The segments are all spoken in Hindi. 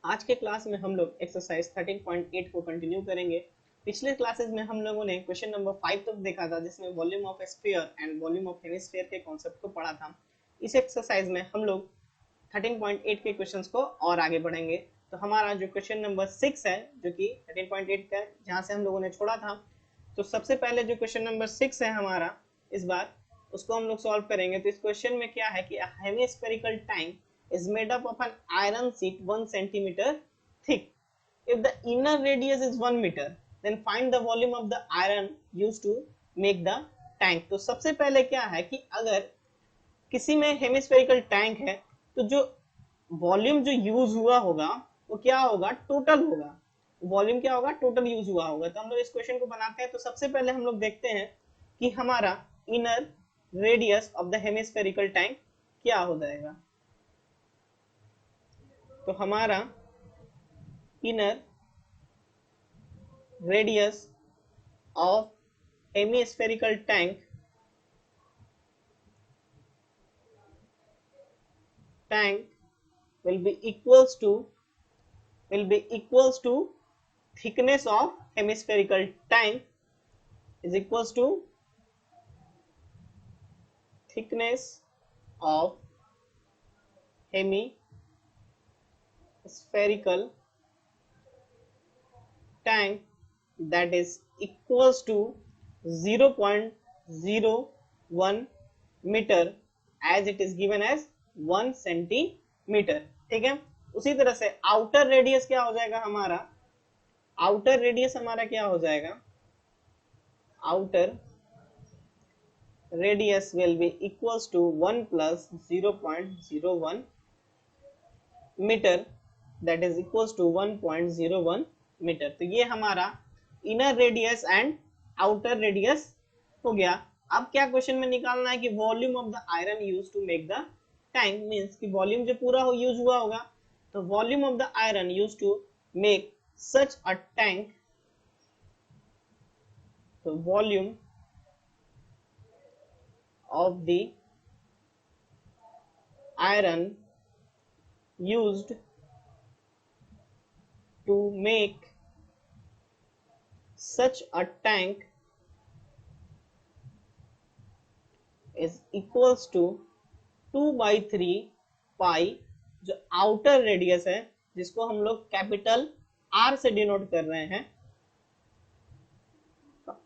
आज के क्लास में हम लोग एक्सरसाइज 13.8 को कंटिन्यू करेंगे। पिछले क्लासेस में हम लोगों ने क्वेश्चन नंबर 5 तक देखा था, जिसमें volume of sphere and volume of hemisphere के कॉन्सेप्ट को पढ़ा था। इस एक्सरसाइज में हम लोग 13.8 के क्वेश्चंस को और आगे बढ़ेंगे। तो हमारा जो क्वेश्चन नंबर 6 है, जो कि 13.8 का, जहाँ से हम लोगों ने छोड़ा था, तो सबसे पहले जो क्वेश्चन नंबर 6 है हमारा इस बार, उसको हम लोग सॉल्व करेंगे। तो इस क्वेश्चन में क्या है कि hemispherical tank is made up of an iron sheet 1 centimeter thick. If the inner radius is 1 meter, then find the volume of the iron used to make the tank. तो सबसे पहले क्या है कि अगर किसी में हेमिस्फेरिकल टैंक है तो जो वॉल्यूम जो यूज हुआ होगा वो क्या होगा, टोटल होगा। वॉल्यूम क्या होगा, टोटल यूज हुआ होगा। तो हम लोग इस क्वेश्चन को बनाते हैं। तो सबसे पहले हम लोग देखते हैं कि हमारा inner radius of the hemispherical tank क्या हो जाएगा। तो हमारा inner radius of hemispherical tank will be equals to thickness of hemispherical tank is equals to thickness of hemispherical tank, that is equals to 0.01 meter as it is given as 1 centimetre. ठीक है। उसी तरह से आउटर रेडियस क्या हो जाएगा हमारा, आउटर रेडियस हमारा क्या हो जाएगा, outer radius will be equals to 1 plus 0.01 metre, that is equals to 1.01 metre. तो ये हमारा inner radius and outer radius हो गया। अब क्या क्वेश्चन में निकालना है कि volume of the iron used to make the tank, means कि वॉल्यूम जो पूरा हो यूज हुआ होगा। तो volume of the iron used to make such a tank, तो volume of the iron used to make such a tank is equals to 2/3 पाई, जो आउटर रेडियस है जिसको हम लोग कैपिटल आर से डिनोट कर रहे हैं,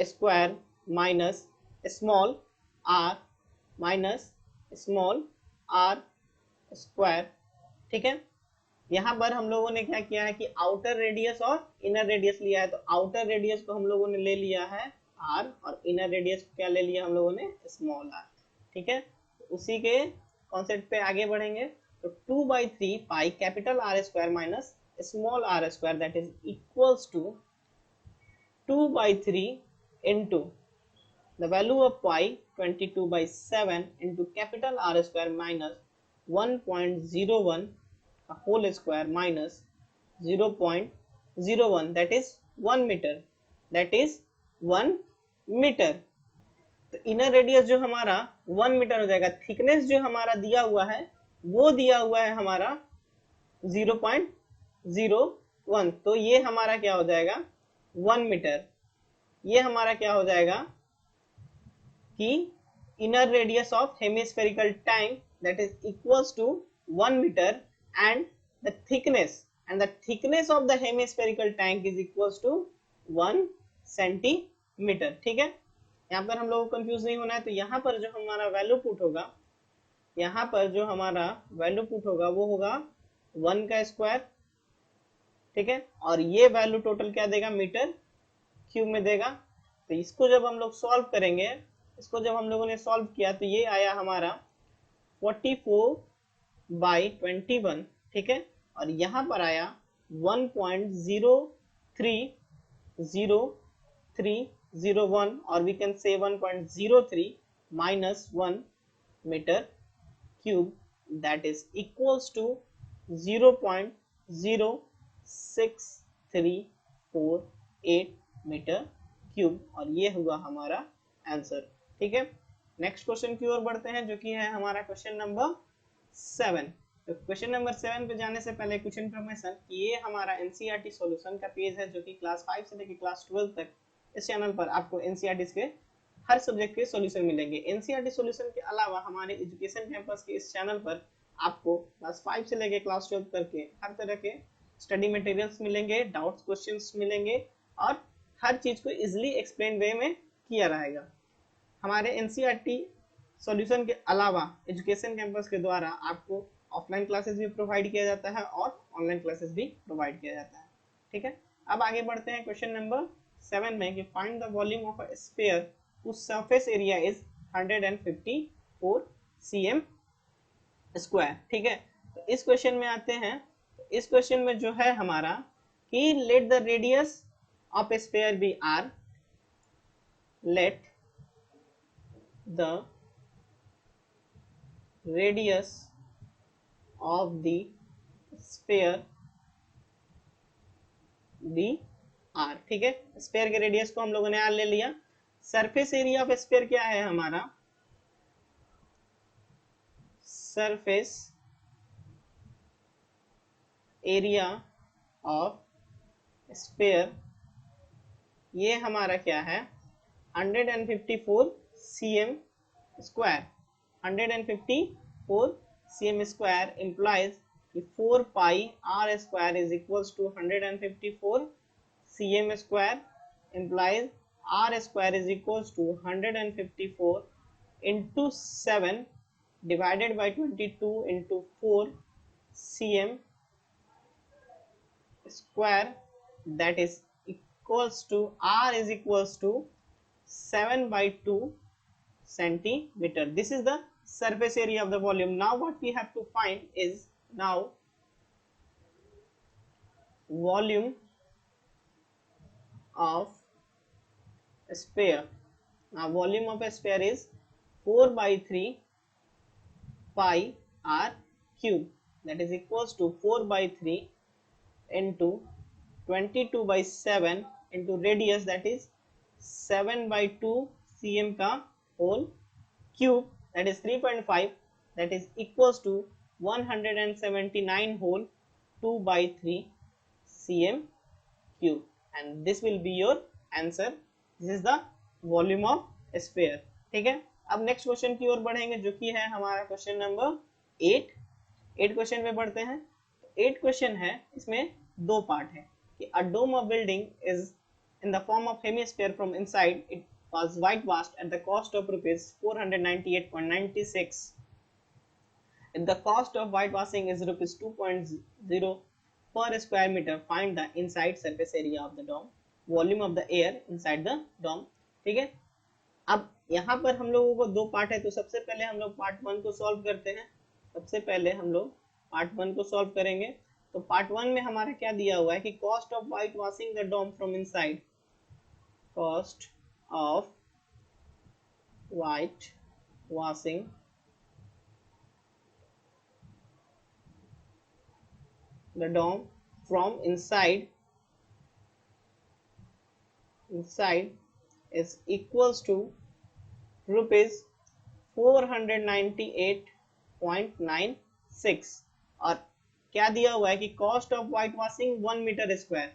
square minus small R minus small R square. ठीक है। यहाँ पर हम लोगों ने क्या किया है कि आउटर रेडियस और इनर रेडियस लिया है। तो आउटर रेडियस को हम लोगों ने ले लिया है आर, और इनर रेडियस को क्या ले लिया हम लोगों ने, स्मॉल आर। ठीक है। उसी के कॉन्सेप्ट पे आगे बढ़ेंगे। तो 2/3 pi capital R square minus small R square, that is equals to 2/3 into the value of pi 22/7 into capital R square minus 1.01 whole square minus 0.01, that is 1 meter, that is 1 meter। तो इनर रेडियस जो हमारा 1 मीटर हो जाएगा। थिकनेस जो हमारा दिया हुआ है वो दिया हुआ है हमारा 0.01, तो ये हमारा क्या हो जाएगा 1 मीटर। ये हमारा क्या हो जाएगा कि inner radius of hemispherical tank that is equals to 1 meter and the thickness of the hemispherical tank is equals to 1 centimetre. ठीक है। यहाँ पर हम लोगों को कंफ्यूज नहीं होना है। तो यहाँ पर जो हमारा वैल्यू पुट होगा, यहाँ पर जो हमारा वैल्यू पुट होगा वो होगा 1 का स्क्वायर। ठीक है। और ये वैल्यू टोटल क्या देगा, मीटर क्यूब में देगा। तो इसको जब हम लोग सॉल्व करेंगे, इसको जब हम लोगों ने सॉल्व किया तो ये आया हमारा 44/21। ठीक है। और यहाँ पर आया 1.030301, और we can say 1.03 minus 1 metre cube, that is equals to 0.06348 metre cube, और ये हुआ हमारा आंसर। ठीक है। नेक्स्ट क्वेश्चन की ओर बढ़ते हैं, जो कि है हमारा क्वेश्चन नंबर 7। तो क्वेश्चन नंबर 7 पे जाने से पहले कुछ इन्फॉर्मेशन, ये हमारा एनसीईआरटी सॉल्यूशन का पेज है जो कि क्लास 5 से लेकर क्लास 12 तक इस चैनल पर आपको एनसीईआरटी के हर सब्जेक्ट के सॉल्यूशन मिलेंगे। एनसीईआरटी सॉल्यूशन के अलावा हमारे एजुकेशन कैंपस के इस चैनल पर आपको क्लास 5 से लेकर क्लास 12 तक के हर तरह के स्टडी मटेरियल्स मिलेंगे, डाउट्स क्वेश्चंस मिलेंगे और हर चीज को इजीली एक्सप्लेन वे में किया रहेगा। हमारे एनसीईआरटी सॉल्यूशन के अलावा एजुकेशन कैंपस के द्वारा आपको ऑफलाइन क्लासेस भी प्रोवाइड किया जाता है और ऑनलाइन क्लासेस भी प्रोवाइड किया जाता है। ठीक है, अब आगे बढ़ते हैं क्वेश्चन नंबर 7 में कि find the volume of a sphere whose surface area is 154 cm square. ठीक है, तो इस क्वेश्चन में आते हैं। तो इस क्वेश्चन में जो है हमारा कि let the radius of a sphere be r, let the radius of the sphere be r. ठीक है, स्फीयर के रेडियस को हम लोगों ने आर ले लिया। सरफेस एरिया ऑफ स्फीयर क्या है हमारा, सरफेस एरिया ऑफ स्फीयर ये हमारा क्या है 154 cm square. 154 cm square implies कि 4 pi r square is equals to 154 cm square implies r square is equals to 154 into 7 divided by 22 into 4 cm square, that is equals to r is equals to 7 by 2 centimeter. This is the surface area of the volume. Now what we have to find is now volume of a sphere. Now volume of a sphere is 4 by 3 pi r cube, that is equals to 4 by 3 into 22 by 7 into radius, that is 7 by 2 cm का whole cube, that is 3.5, that is equals to 179 whole 2 by 3 cm cube, and this will be your answer. This is the volume of sphere. ठीक है, अब नेक्स्ट क्वेश्चन की ओर बढ़ेंगे जो कि है हमारा क्वेश्चन नंबर 8। 8 क्वेश्चन पे बढ़ते हैं। 8 क्वेश्चन है, इसमें दो पार्ट है कि a dome of building is in the form of hemisphere from inside it was whitewashed at the cost of rupees 498.96. If the cost of whitewashing is rupees 2.0 per square meter, find the inside surface area of the dome, volume of the air inside the dome. ठीक है, अब यहाँ पर हम लोगों को दो पार्ट है, तो सबसे पहले हम लोग पार्ट 1 को सॉल्व करते हैं। सबसे पहले हम लोग पार्ट 1 को सॉल्व करेंगे। तो पार्ट 1 में हमारा क्या दिया हुआ है कि cost of white washing the dome from inside, cost of white washing the dome from inside is equals to rupees 498.96 और क्या दिया हुआ है कि cost of white washing 1 metre square,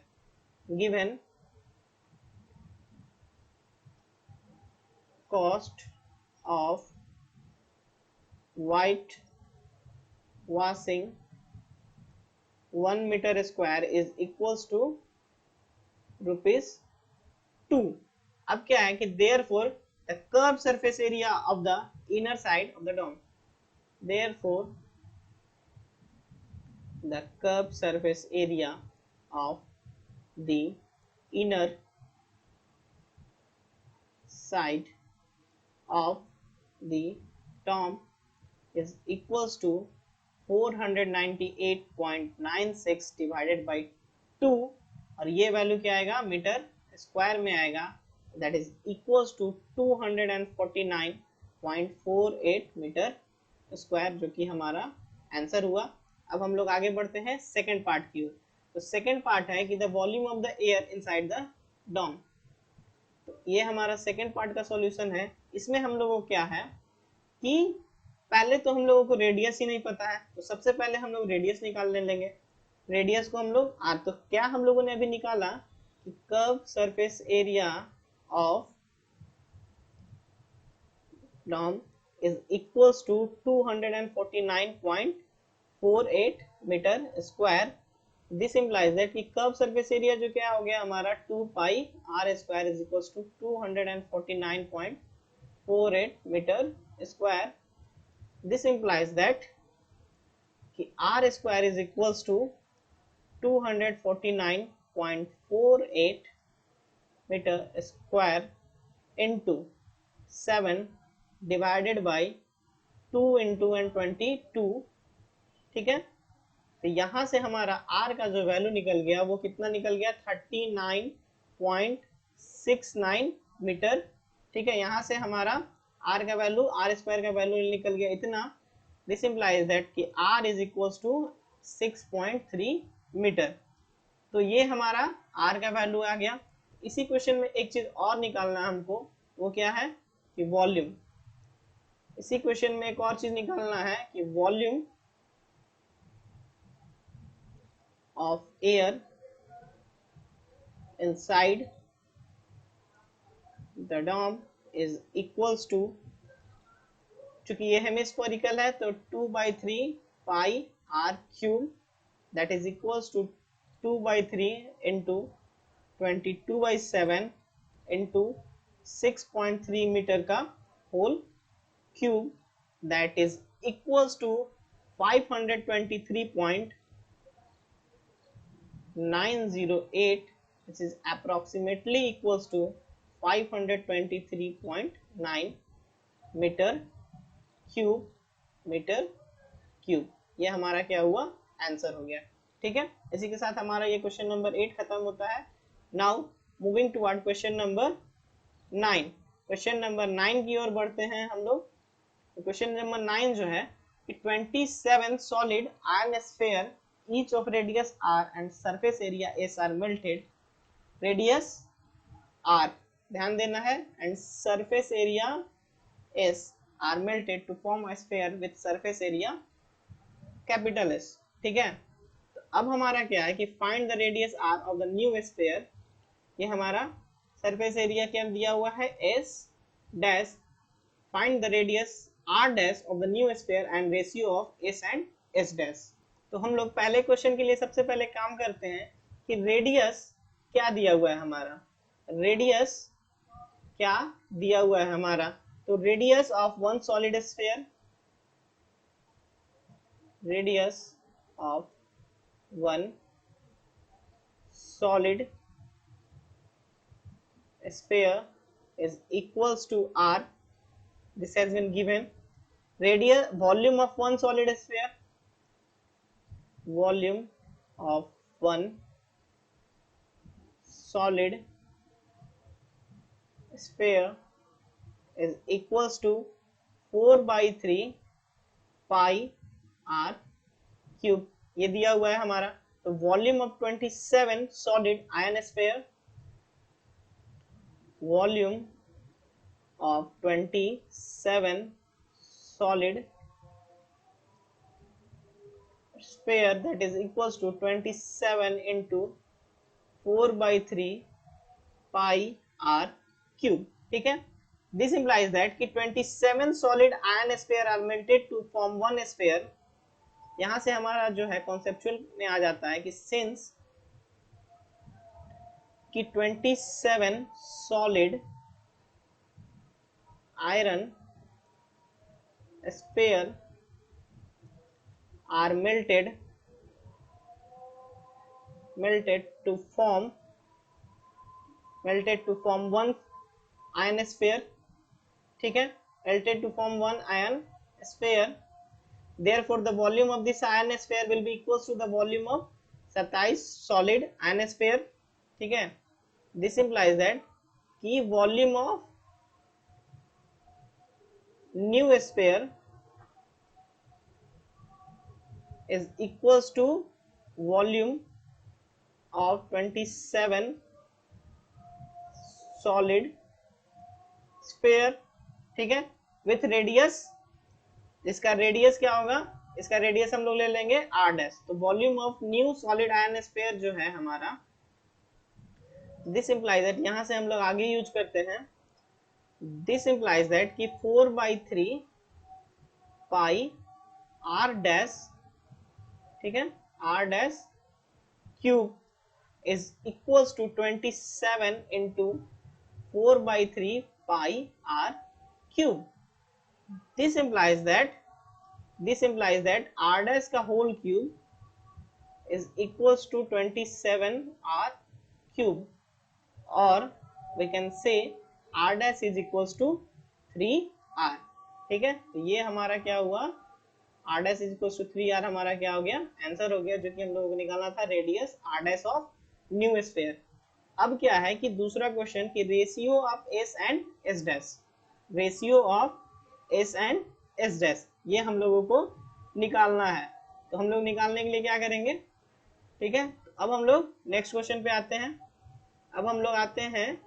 given cost of white washing 1 metre square is equals to rupees 2। अब क्या है कि therefore the curved surface area of the inner side of the dome, therefore the curved surface area of the inner side of the dome is equals to 498.96 divided by 2 और ये वैल्यू क्या आएगा मीटर स्क्वायर में आएगा, that is equals to 249.48 metre square, जो कि हमारा आंसर हुआ। अब हम लोग आगे बढ़ते हैं सेकंड पार्ट की ओर। तो सेकंड पार्ट है कि the volume of the air inside the dome. तो ये हमारा सेकंड पार्ट का सॉल्यूशन है। इसमें हम लोगों को क्या है कि पहले तो हम लोगों को रेडियस ही नहीं पता है, तो सबसे पहले हम लोग रेडियस निकालने लेंगे। रेडियस को हम लोग आर, तो क्या हम लोगों ने अभी निकाला कि curve surface area of dome is equals to 249.48 metre square. This implies that कि कर्व सरफेस एरिया जो क्या हो गया हमारा 2 pi r square is equals to 249.48 metre square. This implies that कि r square is equals to 249.48 metre square into 7 divided by 2 into and 22। ठीक है, तो यहां से हमारा r का जो वैल्यू निकल गया वो कितना निकल गया 39.69 मीटर। ठीक है, यहां से हमारा r का वैल्यू, r स्क्वायर का वैल्यू निकल गया इतना। दिस इंप्लाइज दैट कि r is equals to 6.3 metre. तो ये हमारा r का वैल्यू आ गया। इसी क्वेश्चन में एक चीज और निकालना है हमको, वो क्या है कि वॉल्यूम। इसी क्वेश्चन में एक और चीज निकालना है कि volume of air inside the dome is equals to, चूंकि ये हेमिस्फेरिकल है तो 2/3 pi r cube that is equals to 2/3 into 22/7 into 6.3 metre का whole cube that is equals to 523.908 which is approximately equals to 523.9 metre cube. ये हमारा क्या हुआ, आंसर हो गया। ठीक है, इसी के साथ हमारा ये क्वेश्चन नंबर 8 खत्म होता है। Now moving toward question number 9। Question number 9 की ओर बढ़ते हैं हम लोग। क्वेश्चन नंबर 9 जो है कि 27 solid iron sphere each of radius r and surface area s are melted। radius r ध्यान देना है and surface area s are melted to form a sphere with surface area capital S। ठीक है, तो अब हमारा क्या है कि find the radius r of the new sphere। ये हमारा सरफेस एरिया क्या दिया हुआ है s dash, find the radius r dash of the new sphere and ratio of s and s dash। तो हम लोग पहले क्वेश्चन के लिए सबसे पहले काम करते हैं कि रेडियस क्या दिया हुआ है हमारा। रेडियस क्या दिया हुआ है हमारा, तो radius of one solid sphere, radius of one solid sphere is equals to r। this has been given। radius volume of one solid sphere, volume of one solid sphere is equals to 4/3 pi r cube। ये दिया हुआ है हमारा। तो volume of 27 solid ion sphere, volume of 27 solid sphere that is equals to 27 into 4/3 pi r cube। ठीक है, this implies that कि 27 solid iron sphere are melted to form one sphere। यहां से हमारा जो है कॉन्सेप्चुअल में आ जाता है कि since कि 27 solid iron sphere are melted to form one iron sphere। ठीक है, melted to form one iron sphere, therefore the volume of this iron sphere will be equals to the volume of 27 solid iron sphere। ठीक है, this implies that कि volume of new sphere is equals to volume of 27 solid sphere। ठीक है, with radius इसका रेडियस क्या होगा, इसका रेडियस हम लोग ले लेंगे r डैश। तो volume of new solid ion sphere जो है हमारा, दिस इंप्लाइज दैट, यहां से हम लोग आगे यूज करते हैं, दिस इंप्लाइज दैट कि 4/3 पाई r डैश, ठीक है, r dash cube is equals to 27 into 4/3 pi r cube. This implies that r dash का whole cube is equals to 27 r cube, or we can say r dash is equals to 3r। ठीक है, तो ये हमारा क्या हुआ, r dash is equals to 3r हमारा क्या हो गया, आंसर हो गया, जो कि हम लोगों को निकालना था radius r dash of new sphere. अब क्या है कि दूसरा क्वेश्चन कि ratio of S and S dash, ratio of S and S dash, ये हम लोगों को निकालना है। तो हम लोग निकालने के लिए क्या करेंगे, ठीक है, अब हम लोग नेक्स्ट क्वेश्चन पे आते हैं। अब हम लोग आते हैं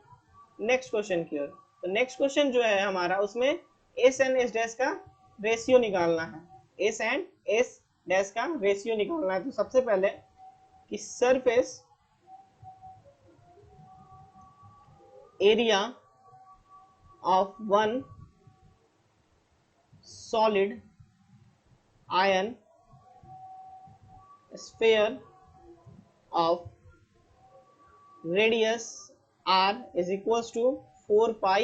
नेक्स्ट क्वेश्चन की ओर। तो नेक्स्ट क्वेश्चन जो है हमारा, उसमें एस एंड एस डैश का रेशियो निकालना है, एस एंड एस डैश का रेशियो निकालना है। तो सबसे पहले कि surface area of one solid iron sphere of radius r is equals to 4 pi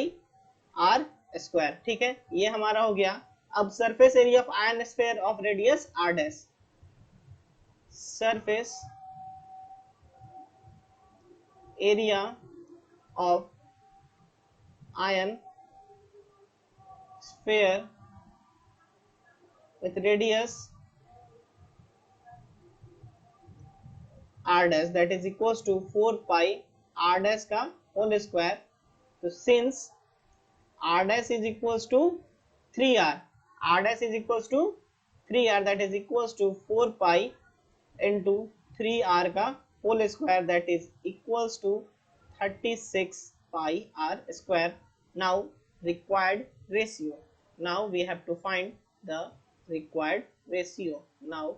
r square। ठीक है, ये हमारा हो गया। अब surface area of iron sphere of radius r dash, surface area of iron sphere with radius r dash, that is equals to 4 pi r dash का whole square। तो since r dash is equals to 3r, r dash is equals to 3r, that is equals to 4 pi into 3r का whole square, that is equals to 36 pi r square। Now required ratio, now we have to find the required ratio। Now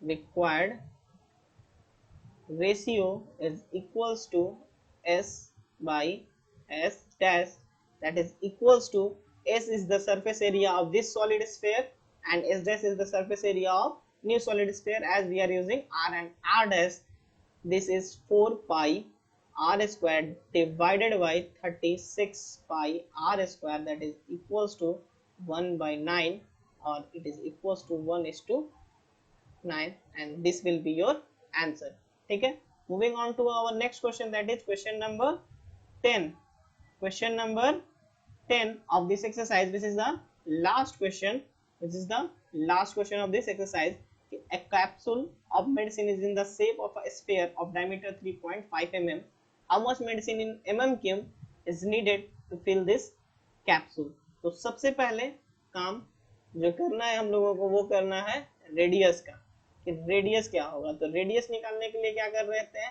required ratio is equals to s by s dash, that is equals to, s is the surface area of this solid sphere and s dash is the surface area of new solid sphere, as we are using r and r dash। This is 4 pi r square divided by 36 pi r square, that is equals to 1/9, or it is equals to 1:9, and this will be your answer। ठीक है, moving on to our next question, that is question number 10। Question number 10 of this exercise, this is the last question, this is the last question of this exercise। A capsule of medicine is in the shape of a sphere of diameter 3.5 mm. How much medicine in mm cube is needed to fill this capsule? तो सबसे पहले काम जो करना है हम लोगों को, वो करना है रेडियस का, कि रेडियस क्या होगा। तो रेडियस निकालने के लिए क्या कर रहे थे,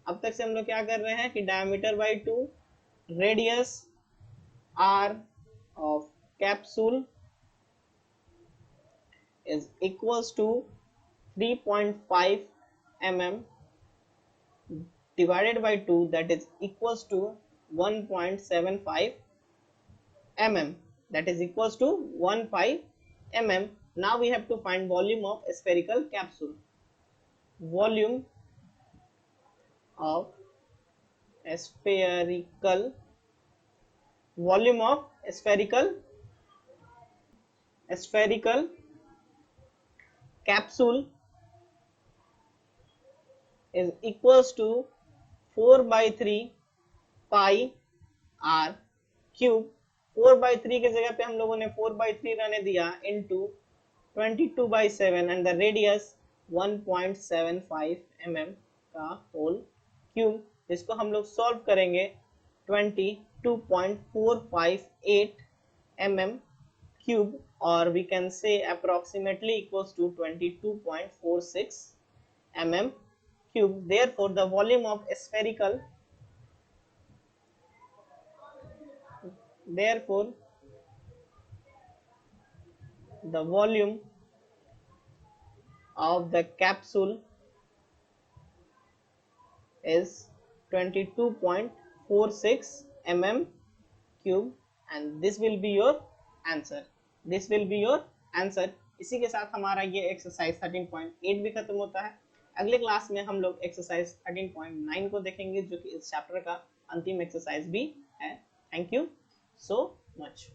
अब तक से हम लोग क्या कर रहे हैं कि diameter by 2, radius r of capsule is equals to 3.5 mm divided by 2, that is equals to 1.75 mm, that is equals to 15 mm। Now we have to find volume of spherical capsule, volume of spherical, volume of spherical capsule is equals to 4/3 pi r cube। 4/3 के जगह पे हम लोगों ने 4/3 रहने दिया, into 22/7 and the radius 1.75 mm का होल क्यूब। इसको हम लोग सॉल्व करेंगे, 22.458 mm cube, or we can say approximately equals to 22.46 mm cube। Therefore the volume of therefore the volume of the capsule is 22.46 mm cube and this will be your answer. This will be your answer. इसी के साथ हमारा ये एक्सरसाइज 13.8 भी खत्म होता है। अगले क्लास में हम लोग एक्सरसाइज 13.9 को देखेंगे जो कि इस चैप्टर का अंतिम एक्सरसाइज भी है। Thank you so much.